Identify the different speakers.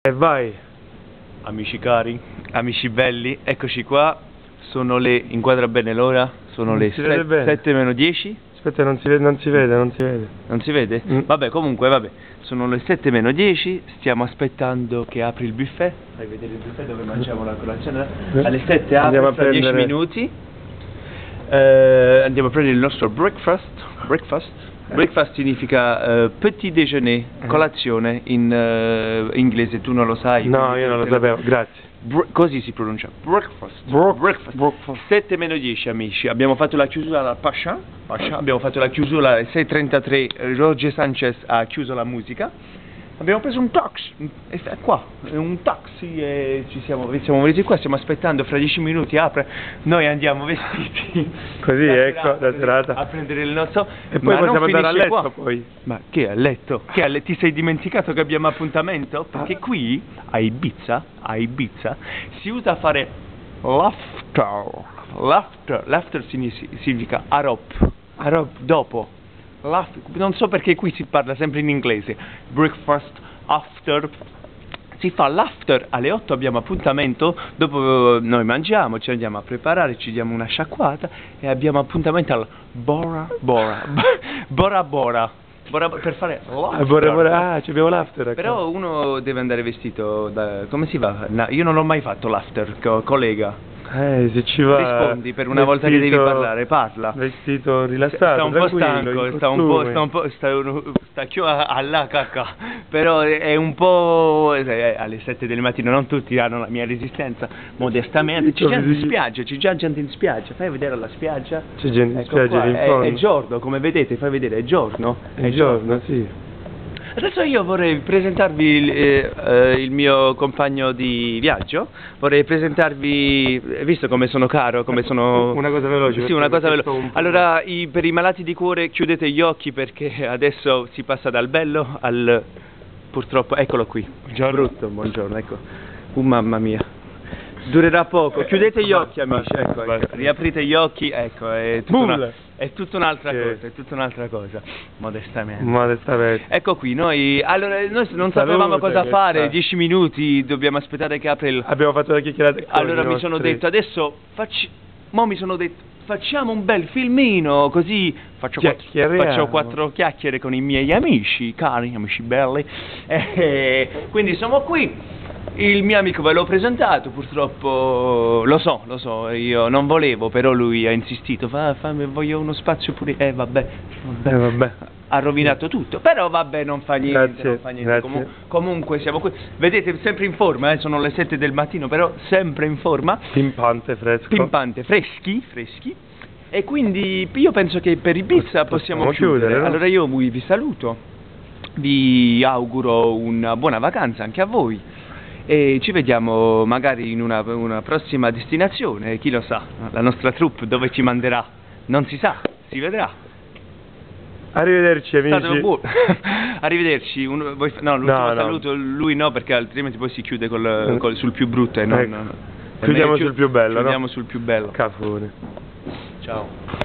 Speaker 1: E vai!
Speaker 2: Amici cari, amici belli, eccoci qua, sono le, inquadra bene l'ora, sono le 7 meno 10.
Speaker 1: Aspetta, non si vede.
Speaker 2: Non si vede? Vabbè, comunque, sono le 7 meno 10, stiamo aspettando che apri il buffet, fai vedere il buffet dove mangiamo la colazione, alle 7 apre, tra 10 minuti, andiamo a prendere il nostro breakfast. Breakfast significa petit déjeuner, colazione in inglese, tu non lo sai?
Speaker 1: No, io non lo sapevo, grazie.
Speaker 2: Così si pronuncia, breakfast. 7 meno 10 amici, abbiamo fatto la chiusura alla Pasha, abbiamo fatto la chiusura alle 6:33, Roger Sanchez ha chiuso la musica, abbiamo preso un taxi, e ci siamo venuti qua, stiamo aspettando, fra 10 minuti apre, noi andiamo vestiti
Speaker 1: così, ecco, da serata
Speaker 2: a prendere il nostro,
Speaker 1: e poi possiamo andare a letto qua. Poi.
Speaker 2: Ma che a letto? Ti sei dimenticato che abbiamo appuntamento? Perché qui a Ibiza si usa fare laughter significa arop, dopo. Non so perché qui si parla sempre in inglese. Breakfast, after. Si fa l'after alle 8, abbiamo appuntamento. Dopo noi mangiamo, ci andiamo a preparare, ci diamo una sciacquata e abbiamo appuntamento al Bora per fare l'after.
Speaker 1: Ci abbiamo l'after.
Speaker 2: Però uno deve andare vestito da... come si va? No, io non ho mai fatto l'after, collega.
Speaker 1: Se ci va.
Speaker 2: Rispondi per una volta che devi parlare, parla.
Speaker 1: Vestito rilassato,
Speaker 2: sta un po' stanco, sta chiù alla cacca, però è un po' alle 7 del mattino, non tutti hanno la mia resistenza, modestamente. C'è gente in spiaggia, c'è già gente in spiaggia, fai vedere la spiaggia.
Speaker 1: C'è gente in spiaggia in fondo.
Speaker 2: È giorno, come vedete, fai vedere, è giorno.
Speaker 1: È giorno, sì.
Speaker 2: Adesso io vorrei presentarvi il mio compagno di viaggio, vorrei presentarvi, visto come sono caro, come sono...
Speaker 1: Una cosa veloce.
Speaker 2: Sì, una cosa veloce. Allora, per i malati di cuore chiudete gli occhi perché adesso si passa dal bello al... purtroppo, eccolo qui, brutto, buongiorno, ecco. Mamma mia. Durerà poco, chiudete gli occhi amici, ecco, riaprite gli occhi, ecco, è tutta un'altra cosa, modestamente. Ecco qui, noi non sapevamo cosa fare, 10 minuti, dobbiamo aspettare che apre il...
Speaker 1: Abbiamo fatto la chiacchierata.
Speaker 2: Allora mi sono detto, adesso facciamo un bel filmino, così faccio 4 chiacchiere con i miei amici, cari amici belli, quindi siamo qui. Il mio amico ve l'ho presentato, purtroppo lo so, io non volevo, però lui ha insistito, voglio uno spazio pure, vabbè. Ha rovinato tutto, però vabbè, non fa niente,
Speaker 1: Grazie.
Speaker 2: Comunque siamo qui, vedete, sempre in forma, sono le 7 del mattino, però sempre in forma.
Speaker 1: Pimpante,
Speaker 2: freschi, e quindi io penso che per Ibiza possiamo chiudere, no? Allora io vi saluto, vi auguro una buona vacanza anche a voi. E ci vediamo magari in una prossima destinazione, chi lo sa, la nostra troupe dove ci manderà, non si sa, si vedrà.
Speaker 1: Arrivederci amici.
Speaker 2: Arrivederci, l'ultimo saluto, lui no perché altrimenti poi si chiude sul più brutto e non...
Speaker 1: Chiudiamo sul più bello,
Speaker 2: Chiudiamo sul più bello.
Speaker 1: Cafone.
Speaker 2: Ciao.